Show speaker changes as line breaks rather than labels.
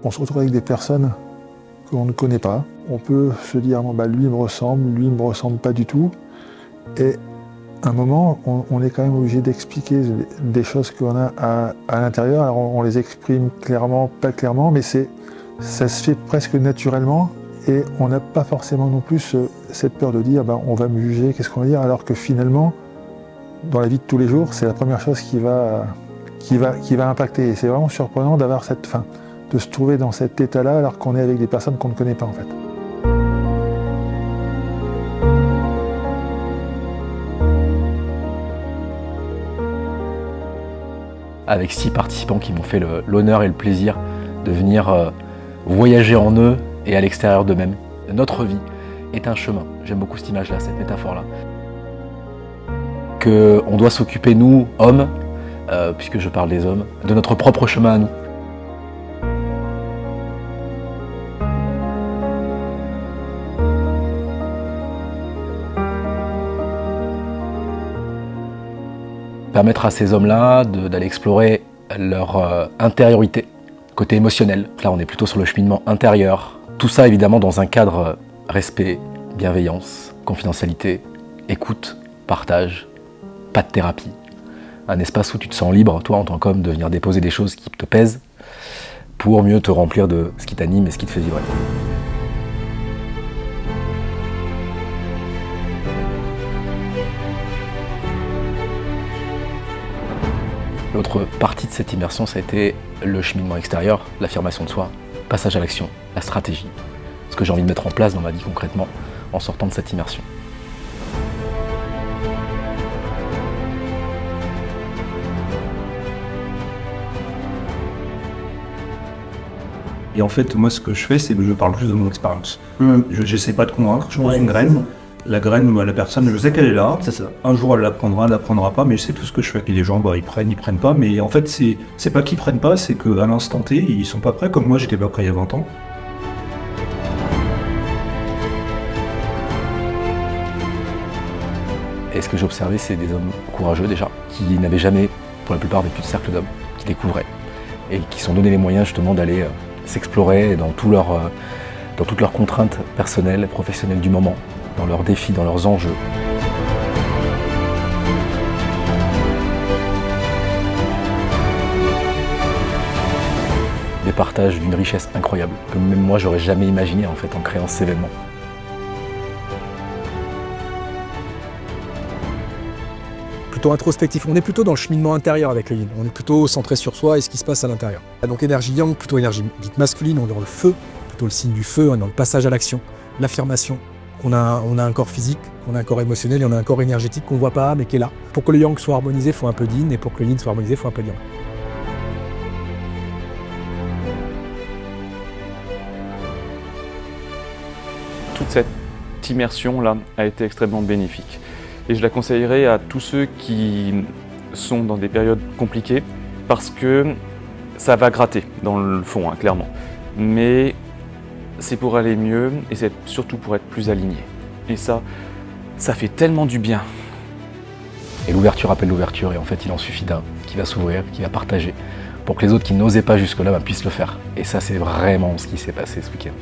On se retrouve avec des personnes qu'on ne connaît pas. On peut se dire, bon, lui me ressemble, lui me ressemble pas du tout. Et à un moment, on est quand même obligé d'expliquer des choses qu'on a à l'intérieur. Alors on les exprime clairement, pas clairement, mais ça se fait presque naturellement. Et on n'a pas forcément non plus cette peur de dire, on va me juger, qu'est-ce qu'on va dire, alors que finalement, dans la vie de tous les jours, c'est la première chose qui va impacter. Et c'est vraiment surprenant d'avoir de se trouver dans cet état-là alors qu'on est avec des personnes qu'on ne connaît pas en fait.
Avec 6 participants qui m'ont fait l'honneur et le plaisir de venir voyager en eux et à l'extérieur d'eux-mêmes. Notre vie est un chemin. J'aime beaucoup cette image-là, cette métaphore-là. Qu'on doit s'occuper, nous, hommes, puisque je parle des hommes, de notre propre chemin à nous. Permettre à ces hommes-là d'aller explorer leur intériorité, côté émotionnel. Là, on est plutôt sur le cheminement intérieur. Tout ça, évidemment, dans un cadre respect, bienveillance, confidentialité, écoute, partage, pas de thérapie. Un espace où tu te sens libre, toi, en tant qu'homme, de venir déposer des choses qui te pèsent pour mieux te remplir de ce qui t'anime et ce qui te fait vibrer. L'autre partie de cette immersion, ça a été le cheminement extérieur, l'affirmation de soi, passage à l'action, la stratégie. Ce que j'ai envie de mettre en place dans ma vie concrètement en sortant de cette immersion.
Et en fait, moi, ce que je fais, c'est que je parle juste de mon expérience. Je n'essaie pas de convaincre, je pose une graine. La graine, la personne, je sais qu'elle est là.
C'est ça.
Un jour, elle l'apprendra, elle l'apprendra pas, mais je sais tout ce que je fais avec les gens. Ils prennent pas. Mais en fait, c'est pas qu'ils prennent pas, c'est qu'à l'instant T, ils sont pas prêts, comme moi, j'étais pas prêt il y a 20 ans.
Et ce que j'ai observé, c'est des hommes courageux déjà, qui n'avaient jamais, pour la plupart, vécu de cercle d'hommes, qui découvraient, et qui se sont donné les moyens justement d'aller s'explorer dans toutes leurs contraintes personnelles et professionnelles du moment, dans leurs défis, dans leurs enjeux. Des partages d'une richesse incroyable, que même moi j'aurais jamais imaginé en fait en créant cet événement.
Plutôt introspectif. On est plutôt dans le cheminement intérieur avec le yin. On est plutôt centré sur soi et ce qui se passe à l'intérieur. Donc énergie yang, plutôt énergie dite masculine, on est dans le feu, plutôt le signe du feu, on est dans le passage à l'action, l'affirmation. On a un corps physique, on a un corps émotionnel et on a un corps énergétique qu'on ne voit pas mais qui est là. Pour que le yang soit harmonisé, il faut un peu de yin, et pour que le yin soit harmonisé, il faut un peu de yang.
Toute cette immersion-là a été extrêmement bénéfique. Et je la conseillerais à tous ceux qui sont dans des périodes compliquées, parce que ça va gratter dans le fond, clairement. Mais c'est pour aller mieux et c'est surtout pour être plus aligné. Et ça fait tellement du bien.
Et l'ouverture appelle l'ouverture, et en fait il en suffit d'un qui va s'ouvrir, qui va partager, pour que les autres qui n'osaient pas jusque-là puissent le faire. Et ça, c'est vraiment ce qui s'est passé ce week-end.